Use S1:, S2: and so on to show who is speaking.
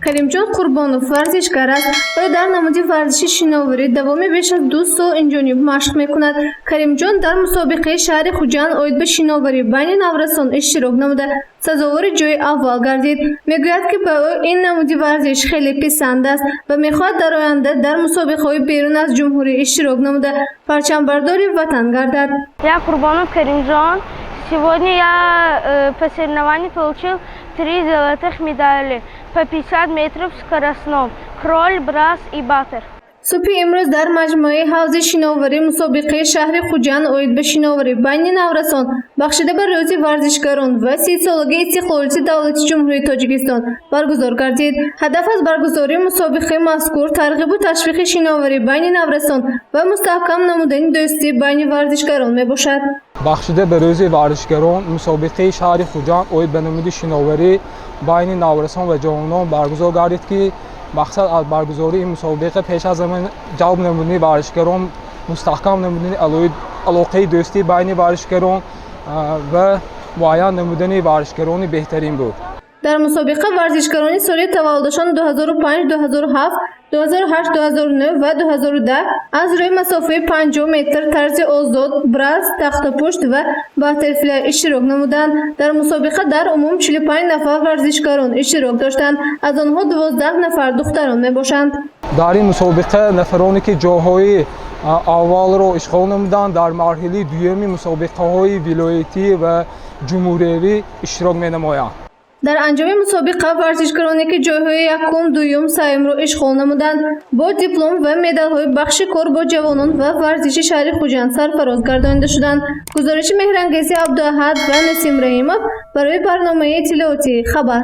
S1: Каримҷон Қурбонов варзишгар аст ва дар намуди варзиши шиноварӣ давоми беш аз 2 сол инҷониб машқ мекунад. Каримҷон дар мусобиқаи шаҳри Хуҷанд оид ба шиноварӣ байни наврасон иштирок намуда сазовори ҷойи аввал гардид. Мегӯяд, ки ба ӯ ин намуди варзиш хеле писанд аст ва мехоҳад дар оянда дар мусобиқаҳои берун аз ҷумҳурӣ иштирок намуда парчамбардори ватан гардад.
S2: Я Курбонов Каримҷон. Сегодня я по соревнованию получил 3 золотых медали по 50 метров скоростном, кроль, брас и баттер.
S1: Субҳи имрӯз дар маҷмӯи ҳавзи шиноварӣ мусобиқаи шаҳри Хуҷанд оид ба шиноварӣ байни наврасон бахшида ба рӯзи варзишгарон ва 30-солаги Истиқлолияти Давлати Ҷумҳурии Тоҷикистон баргузор гардид. Ҳадаф аз баргузории мусобиқаи мазкур тарғибу ташвиқи шиноварӣ байни наврасон ва мустаҳкам намудани дӯстӣ байни варзишгарон мебошад.
S3: бахшида ба рӯзи варзишгарон мусобиқаи шаҳри Хуҷанд оид ба намуди шиноварӣ байни наврасон ва ҷавонон баргузор гардид, ки мақсад аз баргузории мусобиқа пеш аз ҳама ҷалб намудани варзишгарон, мустаҳкам намудани алоқаи дӯстӣ байни варзишгарон ва муайян намудани варзишгарони беҳтарин буд.
S1: Дар мусобиқа варзишгарони соли таваллудашон 2005, 2007, 2008, 2009 ва 2010 аз рӯи масофаи 50 метр, тарзи озод, брас, тахтапушт ва баттерфлай иштирок намуданд. Дар мусобиқа дар умум 45 нафар варзишгарон иштирок доштанд. Аз онҳо 12 нафар духтарон мебошанд.
S3: дар ин мусобиқа нафароне ки ҷойҳои аввалро ишғол намуданд, дар марҳилаи дуюми мусобиқаҳои вилоятӣ ва ҷумҳуриявӣ иштирок менамоянд.
S1: дар анҷоми мусобиқа варзишгароне ки ҷойҳои якум, дуюм, сеюмро ишғол намуданд, бо диплом ва медалҳои бахши кор бо ҷавонон ва варзиши шаҳри Хуҷанд сарфароз гардонида шуданд. Гузориши Меҳрангези Абдуаҳад ва Насим Раимов барои барномаи иттилоотӣ Хабар.